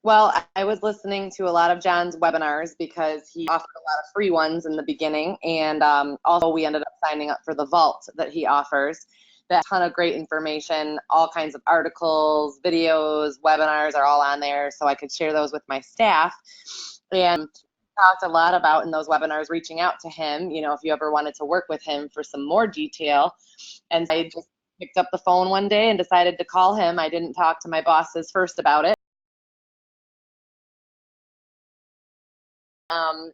Well, I was listening to a lot of John's webinars because he offered a lot of free ones in the beginning, and also we ended up signing up for the Vault that he offers. That ton of great information, all kinds of articles, videos, webinars are all on there, so I could share those with my staff. And talked a lot about in those webinars reaching out to him, if you ever wanted to work with him for some more detail. And I just picked up the phone one day and decided to call him. I didn't talk to my bosses first about it.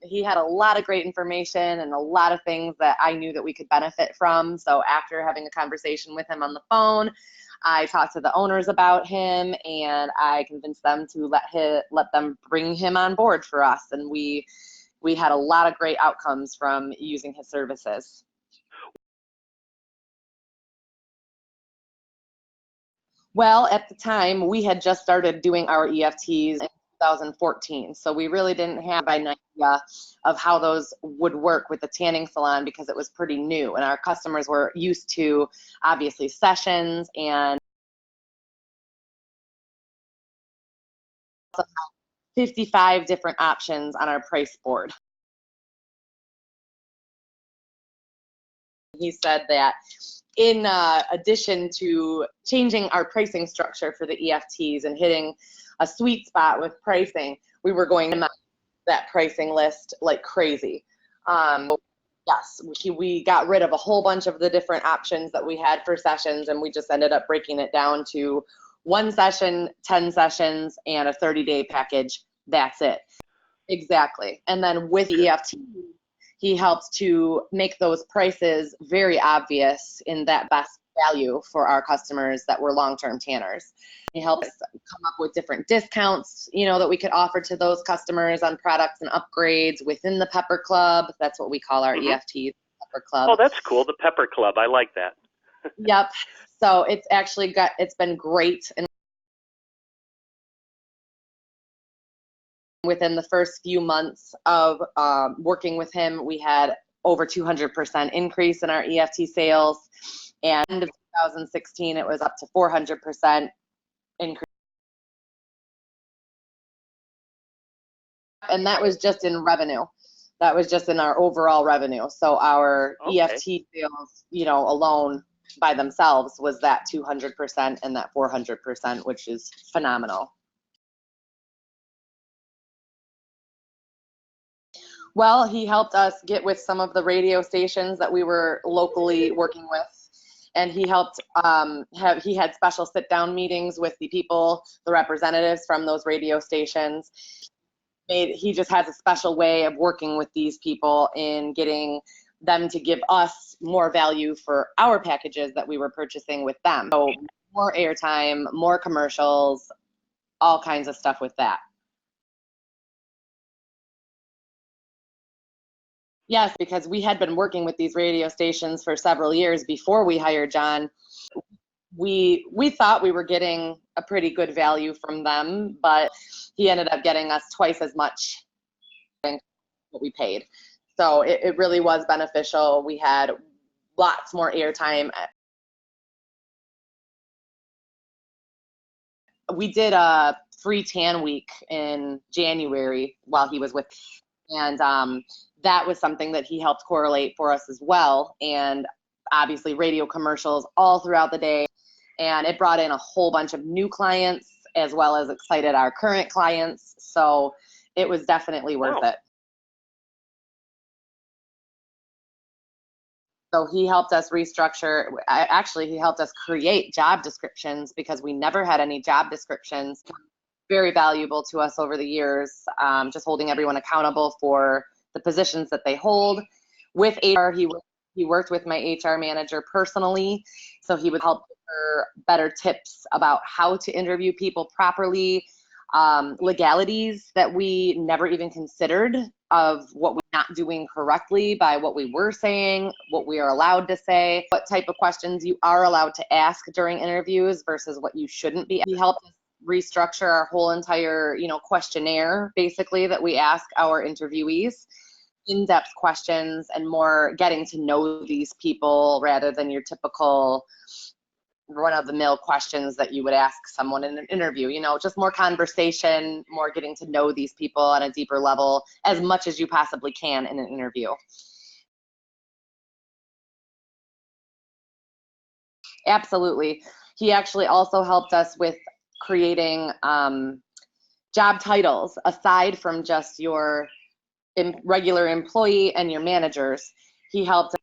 He had a lot of great information and a lot of things that I knew that we could benefit from. So after having a conversation with him on the phone, I talked to the owners about him, and I convinced them to let them bring him on board for us. And we had a lot of great outcomes from using his services. Well, at the time, we had just started doing our EFTs in 2014, so we really didn't have an idea of how those would work with the tanning salon because it was pretty new, and our customers were used to, obviously, sessions and 55 different options on our price board. He said that in addition to changing our pricing structure for the EFTs and hitting a sweet spot with pricing, we were going to that pricing list like crazy. Yes, we got rid of a whole bunch of the different options that we had for sessions, and we just ended up breaking it down to 1 session, 10 sessions, and a 30-day package. That's it. Exactly. And then with EFT, he helps to make those prices very obvious in that best value for our customers that were long-term tanners. He helps come up with different discounts, that we could offer to those customers on products and upgrades within the Pepper Club. That's what we call our EFT Pepper Club. Oh, that's cool. The Pepper Club. I like that. Yep. So it's been great. And within the first few months of working with him, we had over 200% increase in our EFT sales. And end of 2016, it was up to 400% increase. And that was just in revenue. That was just in our overall revenue. So our EFT sales, alone by themselves was that 200% and that 400%, which is phenomenal. Well, he helped us get with some of the radio stations that we were locally working with. And he helped he had special sit-down meetings with the people, the representatives from those radio stations. He just has a special way of working with these people in getting them to give us more value for our packages that we were purchasing with them. So more airtime, more commercials, all kinds of stuff with that. Yes, because we had been working with these radio stations for several years before we hired John. We thought we were getting a pretty good value from them, but he ended up getting us twice as much than what we paid. So it really was beneficial. We had lots more airtime. We did a free tan week in January while he was with me, and that was something that he helped correlate for us as well. And obviously radio commercials all throughout the day. And it brought in a whole bunch of new clients as well as excited our current clients. So it was definitely worth it. So he helped us restructure. Actually, he helped us create job descriptions because we never had any job descriptions. Very valuable to us over the years, just holding everyone accountable for the positions that they hold. With HR, he worked with my HR manager personally, so he would help her better tips about how to interview people properly, legalities that we never even considered of what we're not doing correctly by what we were saying, what we are allowed to say, what type of questions you are allowed to ask during interviews versus what you shouldn't be. He helped us restructure our whole entire, questionnaire basically that we ask our interviewees. In-depth questions and more getting to know these people rather than your typical run-of-the-mill questions that you would ask someone in an interview. You know, just more conversation, more getting to know these people on a deeper level, as much as you possibly can in an interview. Absolutely. He actually also helped us with creating job titles aside from just your regular employee and your managers. He helped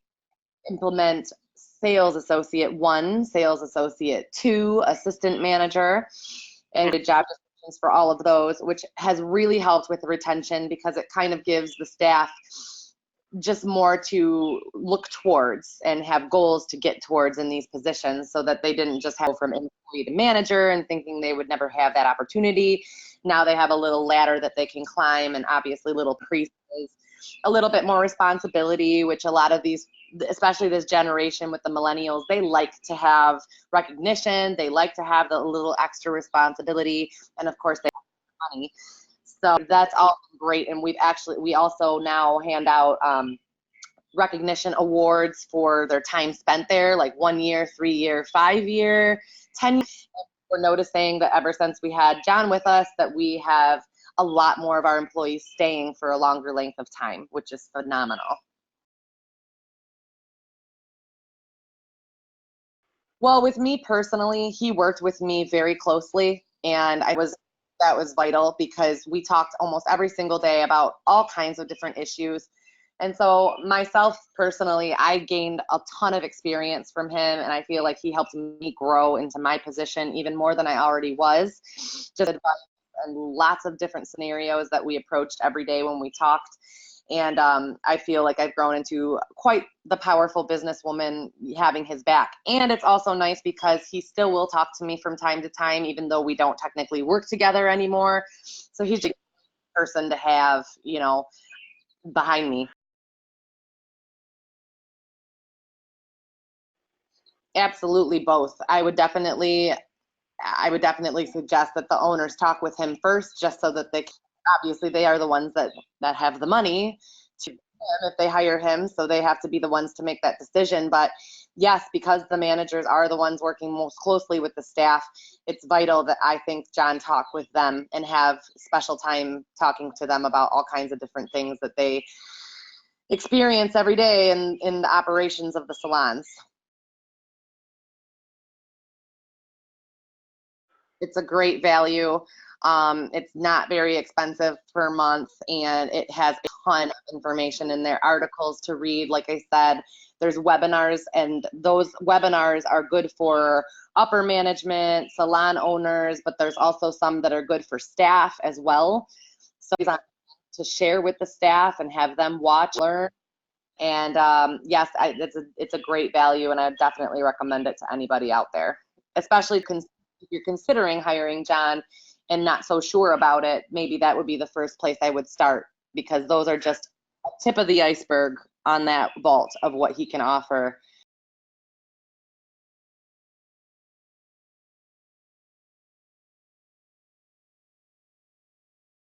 implement sales associate 1, sales associate 2, assistant manager, and did job descriptions for all of those, which has really helped with retention because it kind of gives the staff just more to look towards and have goals to get towards in these positions, so that they didn't just have from employee to manager and thinking they would never have that opportunity. Now they have a little ladder that they can climb, and obviously little increases, a little bit more responsibility, which a lot of these, especially this generation with the millennials, they like to have recognition, they like to have the little extra responsibility, and of course they have money. So that's all great. And we also now hand out recognition awards for their time spent there, like 1 year, 3 year, 5 year, 10 years. We're noticing that ever since we had John with us, that we have a lot more of our employees staying for a longer length of time, which is phenomenal. Well, with me personally, he worked with me very closely, and that was vital because we talked almost every single day about all kinds of different issues. And so myself personally, I gained a ton of experience from him, and I feel like he helped me grow into my position even more than I already was. Just advice and lots of different scenarios that we approached every day when we talked. And I feel like I've grown into quite the powerful businesswoman having his back. And it's also nice because he still will talk to me from time to time, even though we don't technically work together anymore. So he's a person to have, you know, behind me. Absolutely both. I would definitely suggest that the owners talk with him first, just so that obviously they are the ones that have the money to him if they hire him, so they have to be the ones to make that decision. But yes, because the managers are the ones working most closely with the staff, it's vital that I think John talk with them and have special time talking to them about all kinds of different things that they experience every day in the operations of the salons. It's a great value. It's not very expensive per month, and it has a ton of information in there, articles to read. Like I said, there's webinars, and those webinars are good for upper management, salon owners, but there's also some that are good for staff as well. So to share with the staff and have them watch, learn. And yes, it's a great value, and I definitely recommend it to anybody out there, especially if you're considering hiring John and not so sure about it. Maybe that would be the first place I would start, because those are just a tip of the iceberg on that vault of what he can offer